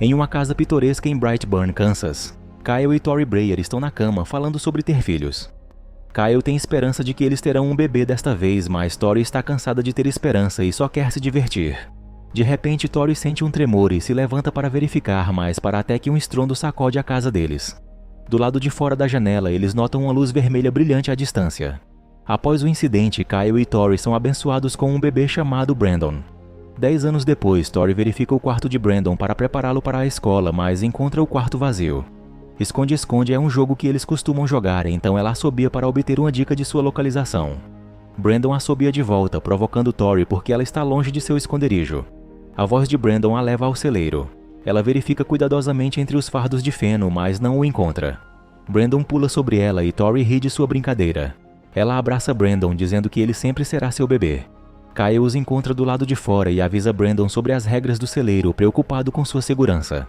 Em uma casa pitoresca em Brightburn, Kansas, Kyle e Tori Breyer estão na cama falando sobre ter filhos. Kyle tem esperança de que eles terão um bebê desta vez, mas Tori está cansada de ter esperança e só quer se divertir. De repente, Tori sente um tremor e se levanta para verificar, mas para até que um estrondo sacode a casa deles. Do lado de fora da janela, eles notam uma luz vermelha brilhante à distância. Após o incidente, Kyle e Tori são abençoados com um bebê chamado Brandon. 10 anos depois, Tori verifica o quarto de Brandon para prepará-lo para a escola, mas encontra o quarto vazio. Esconde-esconde é um jogo que eles costumam jogar, então ela assobia para obter uma dica de sua localização. Brandon assobia de volta, provocando Tori porque ela está longe de seu esconderijo. A voz de Brandon a leva ao celeiro. Ela verifica cuidadosamente entre os fardos de feno, mas não o encontra. Brandon pula sobre ela e Tori ri de sua brincadeira. Ela abraça Brandon, dizendo que ele sempre será seu bebê. Kyle os encontra do lado de fora e avisa Brandon sobre as regras do celeiro, preocupado com sua segurança.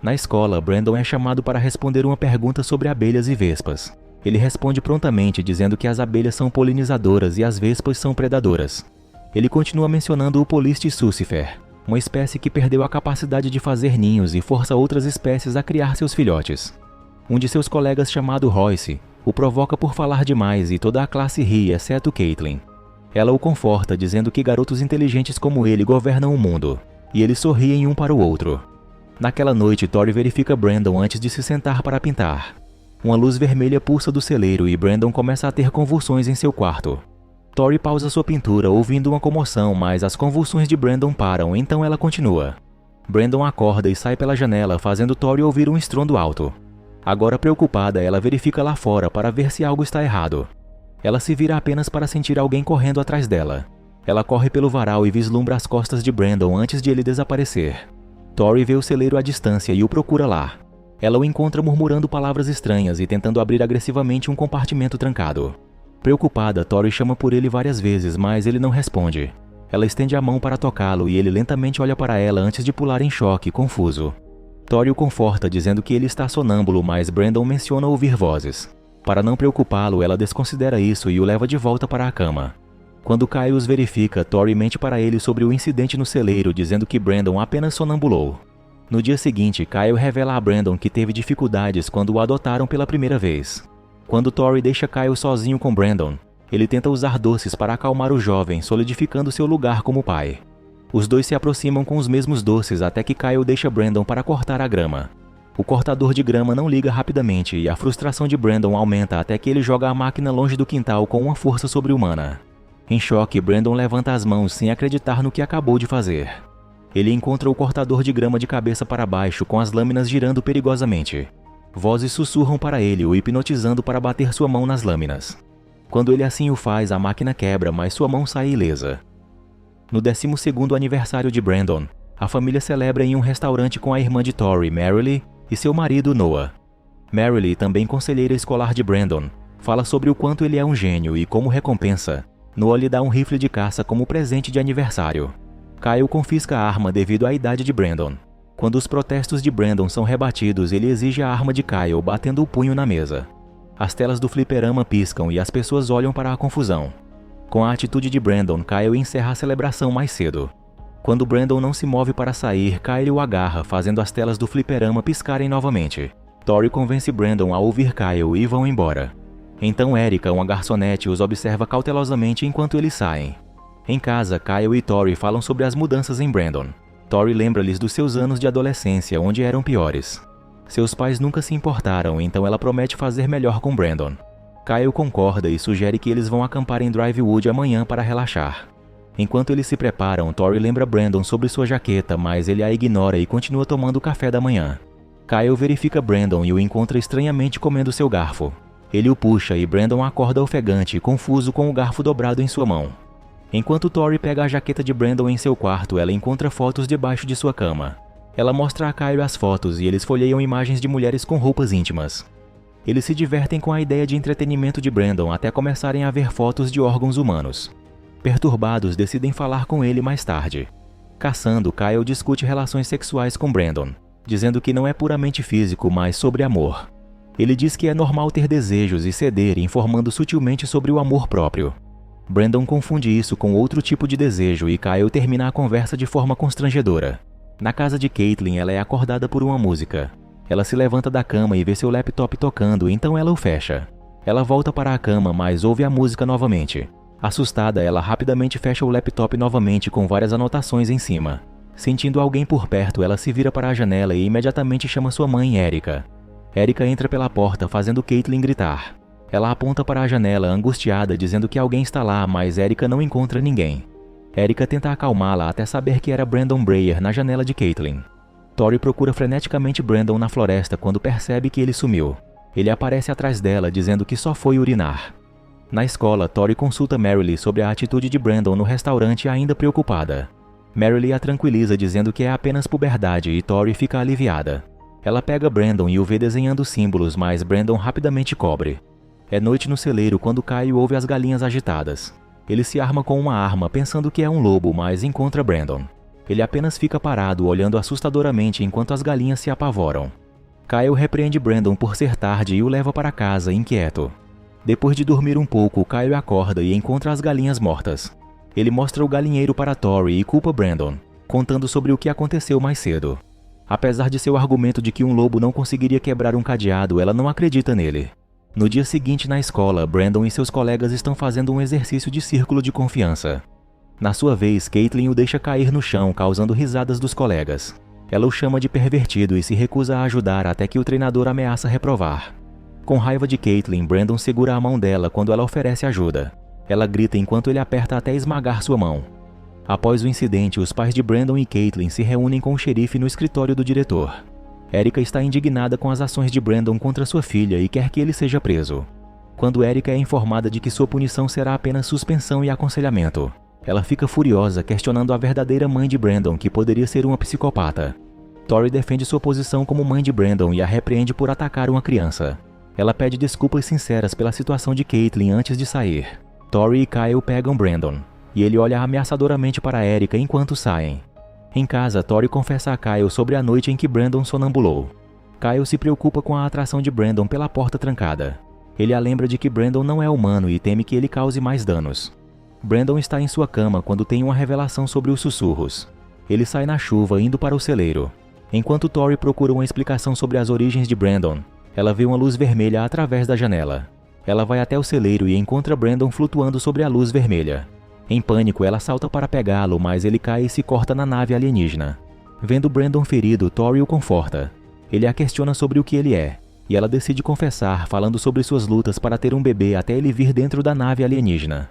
Na escola, Brandon é chamado para responder uma pergunta sobre abelhas e vespas. Ele responde prontamente, dizendo que as abelhas são polinizadoras e as vespas são predadoras. Ele continua mencionando o Polistes Sucifer, uma espécie que perdeu a capacidade de fazer ninhos e força outras espécies a criar seus filhotes. Um de seus colegas, chamado Royce, o provoca por falar demais e toda a classe ri, exceto Caitlin. Ela o conforta, dizendo que garotos inteligentes como ele governam o mundo, e eles sorriem um para o outro. Naquela noite, Tori verifica Brandon antes de se sentar para pintar. Uma luz vermelha pulsa do celeiro e Brandon começa a ter convulsões em seu quarto. Tori pausa sua pintura, ouvindo uma comoção, mas as convulsões de Brandon param, então ela continua. Brandon acorda e sai pela janela, fazendo Tori ouvir um estrondo alto. Agora preocupada, ela verifica lá fora para ver se algo está errado. Ela se vira apenas para sentir alguém correndo atrás dela. Ela corre pelo varal e vislumbra as costas de Brandon antes de ele desaparecer. Tori vê o celeiro à distância e o procura lá. Ela o encontra murmurando palavras estranhas e tentando abrir agressivamente um compartimento trancado. Preocupada, Tori chama por ele várias vezes, mas ele não responde. Ela estende a mão para tocá-lo e ele lentamente olha para ela antes de pular em choque, confuso. Tori o conforta, dizendo que ele está sonâmbulo, mas Brandon menciona ouvir vozes. Para não preocupá-lo, ela desconsidera isso e o leva de volta para a cama. Quando Kyle os verifica, Tori mente para ele sobre o incidente no celeiro, dizendo que Brandon apenas sonambulou. No dia seguinte, Kyle revela a Brandon que teve dificuldades quando o adotaram pela primeira vez. Quando Tori deixa Kyle sozinho com Brandon, ele tenta usar doces para acalmar o jovem, solidificando seu lugar como pai. Os dois se aproximam com os mesmos doces até que Kyle deixa Brandon para cortar a grama. O cortador de grama não liga rapidamente e a frustração de Brandon aumenta até que ele joga a máquina longe do quintal com uma força sobre-humana. Em choque, Brandon levanta as mãos sem acreditar no que acabou de fazer. Ele encontra o cortador de grama de cabeça para baixo com as lâminas girando perigosamente. Vozes sussurram para ele, o hipnotizando para bater sua mão nas lâminas. Quando ele assim o faz, a máquina quebra, mas sua mão sai ilesa. No 12º aniversário de Brandon, a família celebra em um restaurante com a irmã de Tori, Marilee, e seu marido, Noah. Marilee, também conselheira escolar de Brandon, fala sobre o quanto ele é um gênio e, como recompensa, Noah lhe dá um rifle de caça como presente de aniversário. Kyle confisca a arma devido à idade de Brandon. Quando os protestos de Brandon são rebatidos, ele exige a arma de Kyle, batendo o punho na mesa. As telas do fliperama piscam e as pessoas olham para a confusão. Com a atitude de Brandon, Kyle encerra a celebração mais cedo. Quando Brandon não se move para sair, Kyle o agarra, fazendo as telas do fliperama piscarem novamente. Tori convence Brandon a ouvir Kyle e vão embora. Então Erica, uma garçonete, os observa cautelosamente enquanto eles saem. Em casa, Kyle e Tori falam sobre as mudanças em Brandon. Tori lembra-lhes dos seus anos de adolescência, onde eram piores. Seus pais nunca se importaram, então ela promete fazer melhor com Brandon. Kyle concorda e sugere que eles vão acampar em Drivewood amanhã para relaxar. Enquanto eles se preparam, Tori lembra Brandon sobre sua jaqueta, mas ele a ignora e continua tomando o café da manhã. Kyle verifica Brandon e o encontra estranhamente comendo seu garfo. Ele o puxa e Brandon acorda ofegante, confuso com o garfo dobrado em sua mão. Enquanto Tori pega a jaqueta de Brandon em seu quarto, ela encontra fotos debaixo de sua cama. Ela mostra a Kyle as fotos e eles folheiam imagens de mulheres com roupas íntimas. Eles se divertem com a ideia de entretenimento de Brandon até começarem a ver fotos de órgãos humanos. Perturbados, decidem falar com ele mais tarde. Caçando, Kyle discute relações sexuais com Brandon, dizendo que não é puramente físico, mas sobre amor. Ele diz que é normal ter desejos e ceder, informando sutilmente sobre o amor próprio. Brandon confunde isso com outro tipo de desejo e Kyle termina a conversa de forma constrangedora. Na casa de Caitlin, ela é acordada por uma música. Ela se levanta da cama e vê seu laptop tocando, então ela o fecha. Ela volta para a cama, mas ouve a música novamente. Assustada, ela rapidamente fecha o laptop novamente com várias anotações em cima. Sentindo alguém por perto, ela se vira para a janela e imediatamente chama sua mãe, Erica. Erica entra pela porta, fazendo Caitlin gritar. Ela aponta para a janela, angustiada, dizendo que alguém está lá, mas Erica não encontra ninguém. Erica tenta acalmá-la até saber que era Brandon Breyer na janela de Caitlin. Tori procura freneticamente Brandon na floresta quando percebe que ele sumiu. Ele aparece atrás dela, dizendo que só foi urinar. Na escola, Tori consulta Marilee sobre a atitude de Brandon no restaurante, ainda preocupada. Marilee a tranquiliza, dizendo que é apenas puberdade, e Tori fica aliviada. Ela pega Brandon e o vê desenhando símbolos, mas Brandon rapidamente cobre. É noite no celeiro quando Kyle ouve as galinhas agitadas. Ele se arma com uma arma, pensando que é um lobo, mas encontra Brandon. Ele apenas fica parado, olhando assustadoramente enquanto as galinhas se apavoram. Kyle repreende Brandon por ser tarde e o leva para casa, inquieto. Depois de dormir um pouco, Kyle acorda e encontra as galinhas mortas. Ele mostra o galinheiro para Tori e culpa Brandon, contando sobre o que aconteceu mais cedo. Apesar de seu argumento de que um lobo não conseguiria quebrar um cadeado, ela não acredita nele. No dia seguinte na escola, Brandon e seus colegas estão fazendo um exercício de círculo de confiança. Na sua vez, Caitlin o deixa cair no chão, causando risadas dos colegas. Ela o chama de pervertido e se recusa a ajudar até que o treinador ameaça reprovar. Com raiva de Caitlin, Brandon segura a mão dela quando ela oferece ajuda. Ela grita enquanto ele aperta até esmagar sua mão. Após o incidente, os pais de Brandon e Caitlin se reúnem com o xerife no escritório do diretor. Erica está indignada com as ações de Brandon contra sua filha e quer que ele seja preso. Quando Erica é informada de que sua punição será apenas suspensão e aconselhamento, ela fica furiosa, questionando a verdadeira mãe de Brandon, que poderia ser uma psicopata. Tori defende sua posição como mãe de Brandon e a repreende por atacar uma criança. Ela pede desculpas sinceras pela situação de Caitlin antes de sair. Tori e Kyle pegam Brandon, e ele olha ameaçadoramente para Erica enquanto saem. Em casa, Tori confessa a Kyle sobre a noite em que Brandon sonambulou. Kyle se preocupa com a atração de Brandon pela porta trancada. Ele a lembra de que Brandon não é humano e teme que ele cause mais danos. Brandon está em sua cama quando tem uma revelação sobre os sussurros. Ele sai na chuva, indo para o celeiro. Enquanto Tori procura uma explicação sobre as origens de Brandon, ela vê uma luz vermelha através da janela. Ela vai até o celeiro e encontra Brandon flutuando sobre a luz vermelha. Em pânico, ela salta para pegá-lo, mas ele cai e se corta na nave alienígena. Vendo Brandon ferido, Tori o conforta. Ele a questiona sobre o que ele é, e ela decide confessar, falando sobre suas lutas para ter um bebê até ele vir dentro da nave alienígena.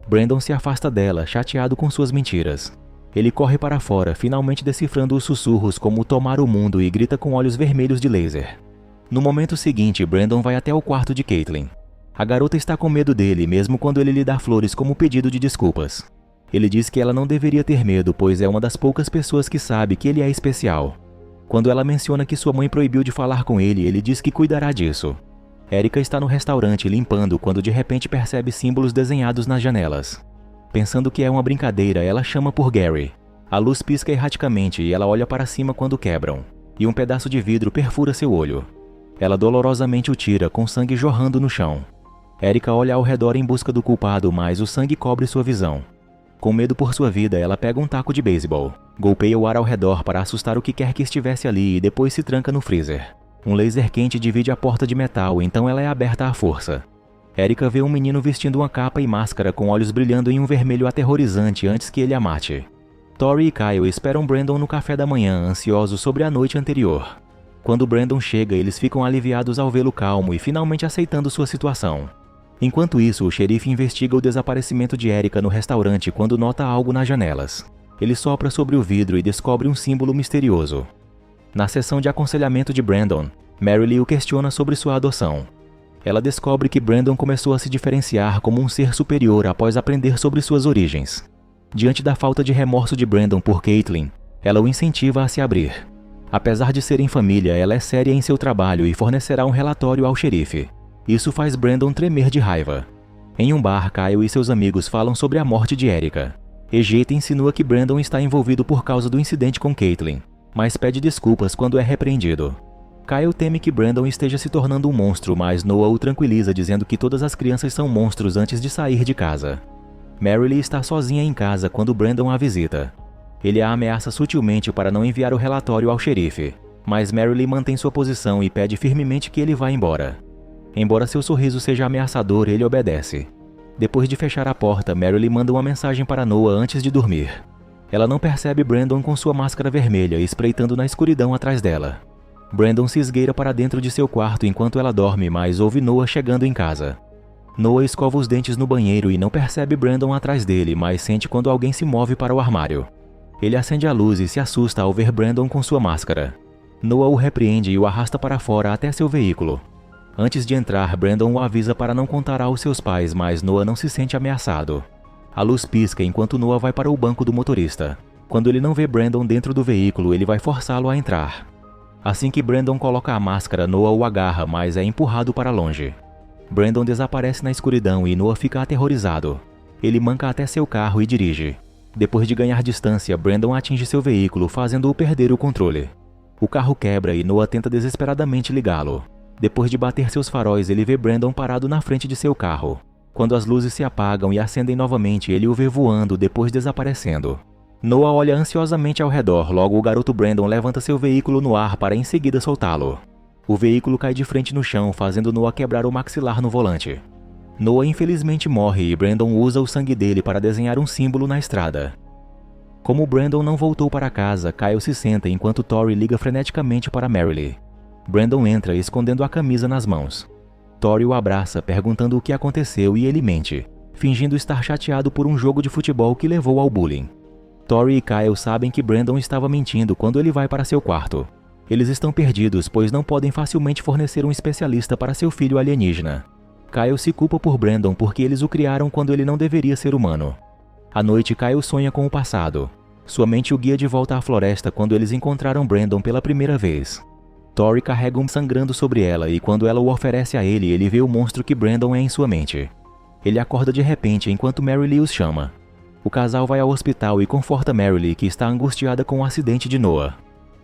Brandon se afasta dela, chateado com suas mentiras. Ele corre para fora, finalmente decifrando os sussurros como tomar o mundo, e grita com olhos vermelhos de laser. No momento seguinte, Brandon vai até o quarto de Caitlin. A garota está com medo dele, mesmo quando ele lhe dá flores como pedido de desculpas. Ele diz que ela não deveria ter medo, pois é uma das poucas pessoas que sabe que ele é especial. Quando ela menciona que sua mãe proibiu de falar com ele, ele diz que cuidará disso. Erica está no restaurante limpando quando de repente percebe símbolos desenhados nas janelas. Pensando que é uma brincadeira, ela chama por Gary. A luz pisca erraticamente e ela olha para cima quando quebram, e um pedaço de vidro perfura seu olho. Ela dolorosamente o tira, com sangue jorrando no chão. Erica olha ao redor em busca do culpado, mas o sangue cobre sua visão. Com medo por sua vida, ela pega um taco de beisebol, golpeia o ar ao redor para assustar o que quer que estivesse ali e depois se tranca no freezer. Um laser quente divide a porta de metal, então ela é aberta à força. Erica vê um menino vestindo uma capa e máscara com olhos brilhando em um vermelho aterrorizante antes que ele a mate. Tori e Kyle esperam Brandon no café da manhã, ansiosos sobre a noite anterior. Quando Brandon chega, eles ficam aliviados ao vê-lo calmo e finalmente aceitando sua situação. Enquanto isso, o xerife investiga o desaparecimento de Erica no restaurante quando nota algo nas janelas. Ele sopra sobre o vidro e descobre um símbolo misterioso. Na sessão de aconselhamento de Brandon, Marilee o questiona sobre sua adoção. Ela descobre que Brandon começou a se diferenciar como um ser superior após aprender sobre suas origens. Diante da falta de remorso de Brandon por Caitlin, ela o incentiva a se abrir. Apesar de ser em família, ela é séria em seu trabalho e fornecerá um relatório ao xerife. Isso faz Brandon tremer de raiva. Em um bar, Kyle e seus amigos falam sobre a morte de Erica. EJ insinua que Brandon está envolvido por causa do incidente com Caitlin, mas pede desculpas quando é repreendido. Kyle teme que Brandon esteja se tornando um monstro, mas Noah o tranquiliza dizendo que todas as crianças são monstros antes de sair de casa. Marilee está sozinha em casa quando Brandon a visita. Ele a ameaça sutilmente para não enviar o relatório ao xerife, mas Marilyn mantém sua posição e pede firmemente que ele vá embora. Embora seu sorriso seja ameaçador, ele obedece. Depois de fechar a porta, Marilyn manda uma mensagem para Noah antes de dormir. Ela não percebe Brandon com sua máscara vermelha espreitando na escuridão atrás dela. Brandon se esgueira para dentro de seu quarto enquanto ela dorme, mas ouve Noah chegando em casa. Noah escova os dentes no banheiro e não percebe Brandon atrás dele, mas sente quando alguém se move para o armário. Ele acende a luz e se assusta ao ver Brandon com sua máscara. Noah o repreende e o arrasta para fora até seu veículo. Antes de entrar, Brandon o avisa para não contar aos seus pais, mas Noah não se sente ameaçado. A luz pisca enquanto Noah vai para o banco do motorista. Quando ele não vê Brandon dentro do veículo, ele vai forçá-lo a entrar. Assim que Brandon coloca a máscara, Noah o agarra, mas é empurrado para longe. Brandon desaparece na escuridão e Noah fica aterrorizado. Ele manca até seu carro e dirige. Depois de ganhar distância, Brandon atinge seu veículo, fazendo-o perder o controle. O carro quebra e Noah tenta desesperadamente ligá-lo. Depois de bater seus faróis, ele vê Brandon parado na frente de seu carro. Quando as luzes se apagam e acendem novamente, ele o vê voando, depois desaparecendo. Noah olha ansiosamente ao redor, logo o garoto Brandon levanta seu veículo no ar para em seguida soltá-lo. O veículo cai de frente no chão, fazendo Noah quebrar o maxilar no volante. Noah infelizmente morre e Brandon usa o sangue dele para desenhar um símbolo na estrada. Como Brandon não voltou para casa, Kyle se senta enquanto Tori liga freneticamente para Marilyn. Brandon entra escondendo a camisa nas mãos. Tori o abraça perguntando o que aconteceu e ele mente, fingindo estar chateado por um jogo de futebol que levou ao bullying. Tori e Kyle sabem que Brandon estava mentindo quando ele vai para seu quarto. Eles estão perdidos, pois não podem facilmente fornecer um especialista para seu filho alienígena. Kyle se culpa por Brandon porque eles o criaram quando ele não deveria ser humano. À noite, Kyle sonha com o passado. Sua mente o guia de volta à floresta quando eles encontraram Brandon pela primeira vez. Tori carrega um sangrando sobre ela e quando ela o oferece a ele, ele vê o monstro que Brandon é em sua mente. Ele acorda de repente enquanto Marilyn os chama. O casal vai ao hospital e conforta Marilyn, que está angustiada com o acidente de Noah.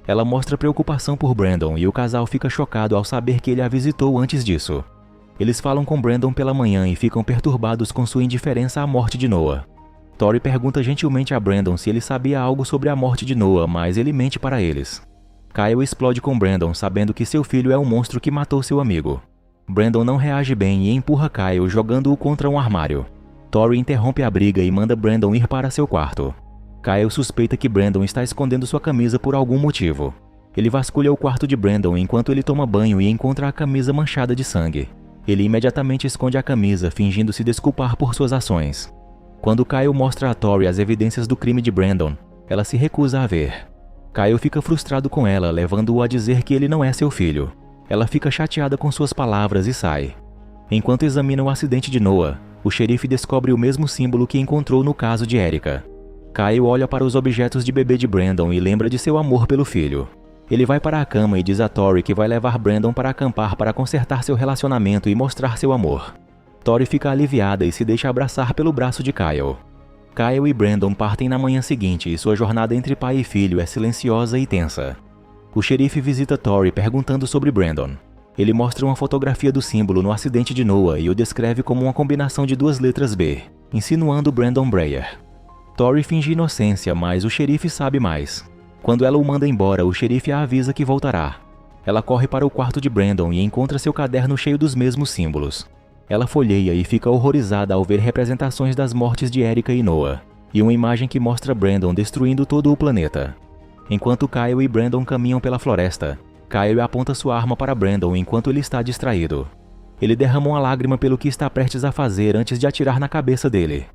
Ela mostra preocupação por Brandon e o casal fica chocado ao saber que ele a visitou antes disso. Eles falam com Brandon pela manhã e ficam perturbados com sua indiferença à morte de Noah. Tori pergunta gentilmente a Brandon se ele sabia algo sobre a morte de Noah, mas ele mente para eles. Kyle explode com Brandon, sabendo que seu filho é o monstro que matou seu amigo. Brandon não reage bem e empurra Kyle, jogando-o contra um armário. Tori interrompe a briga e manda Brandon ir para seu quarto. Kyle suspeita que Brandon está escondendo sua camisa por algum motivo. Ele vasculha o quarto de Brandon enquanto ele toma banho e encontra a camisa manchada de sangue. Ele imediatamente esconde a camisa, fingindo se desculpar por suas ações. Quando Kyle mostra a Tori as evidências do crime de Brandon, ela se recusa a ver. Kyle fica frustrado com ela, levando-o a dizer que ele não é seu filho. Ela fica chateada com suas palavras e sai. Enquanto examina o acidente de Noah, o xerife descobre o mesmo símbolo que encontrou no caso de Erica. Kyle olha para os objetos de bebê de Brandon e lembra de seu amor pelo filho. Ele vai para a cama e diz a Tori que vai levar Brandon para acampar para consertar seu relacionamento e mostrar seu amor. Tori fica aliviada e se deixa abraçar pelo braço de Kyle. Kyle e Brandon partem na manhã seguinte e sua jornada entre pai e filho é silenciosa e tensa. O xerife visita Tori perguntando sobre Brandon. Ele mostra uma fotografia do símbolo no acidente de Noah e o descreve como uma combinação de duas letras B, insinuando Brandon Breyer. Tori finge inocência, mas o xerife sabe mais. Quando ela o manda embora, o xerife a avisa que voltará. Ela corre para o quarto de Brandon e encontra seu caderno cheio dos mesmos símbolos. Ela folheia e fica horrorizada ao ver representações das mortes de Erica e Noah, e uma imagem que mostra Brandon destruindo todo o planeta. Enquanto Kyle e Brandon caminham pela floresta, Kyle aponta sua arma para Brandon enquanto ele está distraído. Ele derrama uma lágrima pelo que está prestes a fazer antes de atirar na cabeça dele.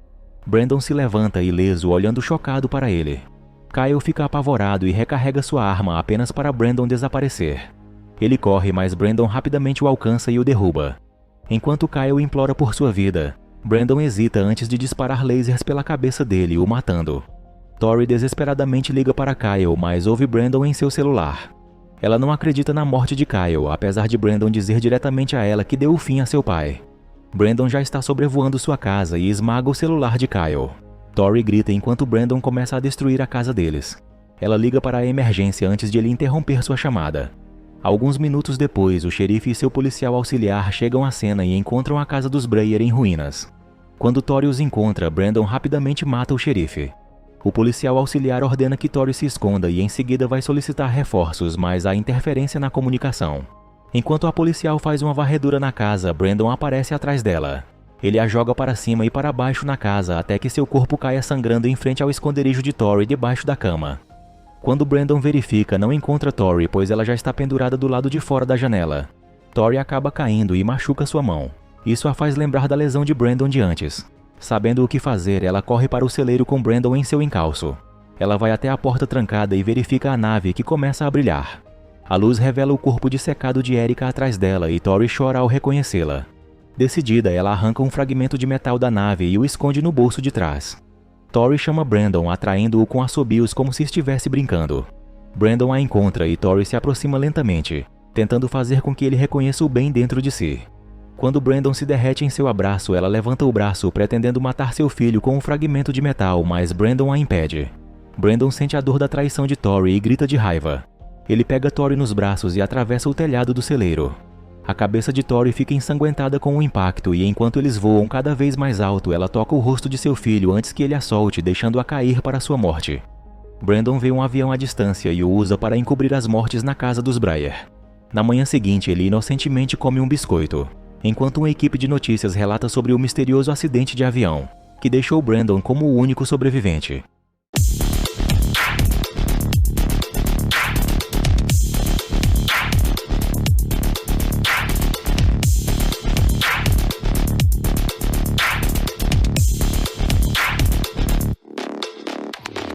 Brandon se levanta ileso, olhando chocado para ele. Kyle fica apavorado e recarrega sua arma apenas para Brandon desaparecer. Ele corre, mas Brandon rapidamente o alcança e o derruba. Enquanto Kyle implora por sua vida, Brandon hesita antes de disparar lasers pela cabeça dele, o matando. Tori desesperadamente liga para Kyle, mas ouve Brandon em seu celular. Ela não acredita na morte de Kyle, apesar de Brandon dizer diretamente a ela que deu o fim a seu pai. Brandon já está sobrevoando sua casa e esmaga o celular de Kyle. Tori grita enquanto Brandon começa a destruir a casa deles. Ela liga para a emergência antes de ele interromper sua chamada. Alguns minutos depois, o xerife e seu policial auxiliar chegam à cena e encontram a casa dos Breyer em ruínas. Quando Tori os encontra, Brandon rapidamente mata o xerife. O policial auxiliar ordena que Tori se esconda e em seguida vai solicitar reforços, mas há interferência na comunicação. Enquanto a policial faz uma varredura na casa, Brandon aparece atrás dela. Ele a joga para cima e para baixo na casa até que seu corpo caia sangrando em frente ao esconderijo de Tori debaixo da cama. Quando Brandon verifica, não encontra Tori, pois ela já está pendurada do lado de fora da janela. Tori acaba caindo e machuca sua mão. Isso a faz lembrar da lesão de Brandon de antes. Sabendo o que fazer, ela corre para o celeiro com Brandon em seu encalço. Ela vai até a porta trancada e verifica a nave, que começa a brilhar. A luz revela o corpo dissecado de Erica atrás dela e Tori chora ao reconhecê-la. Decidida, ela arranca um fragmento de metal da nave e o esconde no bolso de trás. Tori chama Brandon, atraindo-o com assobios como se estivesse brincando. Brandon a encontra e Tori se aproxima lentamente, tentando fazer com que ele reconheça o bem dentro de si. Quando Brandon se derrete em seu abraço, ela levanta o braço, pretendendo matar seu filho com um fragmento de metal, mas Brandon a impede. Brandon sente a dor da traição de Tori e grita de raiva. Ele pega Tori nos braços e atravessa o telhado do celeiro. A cabeça de Tori fica ensanguentada com o impacto e enquanto eles voam cada vez mais alto, ela toca o rosto de seu filho antes que ele a solte, deixando-a cair para sua morte. Brandon vê um avião à distância e o usa para encobrir as mortes na casa dos Breyer. Na manhã seguinte, ele inocentemente come um biscoito, enquanto uma equipe de notícias relata sobre o misterioso acidente de avião, que deixou Brandon como o único sobrevivente.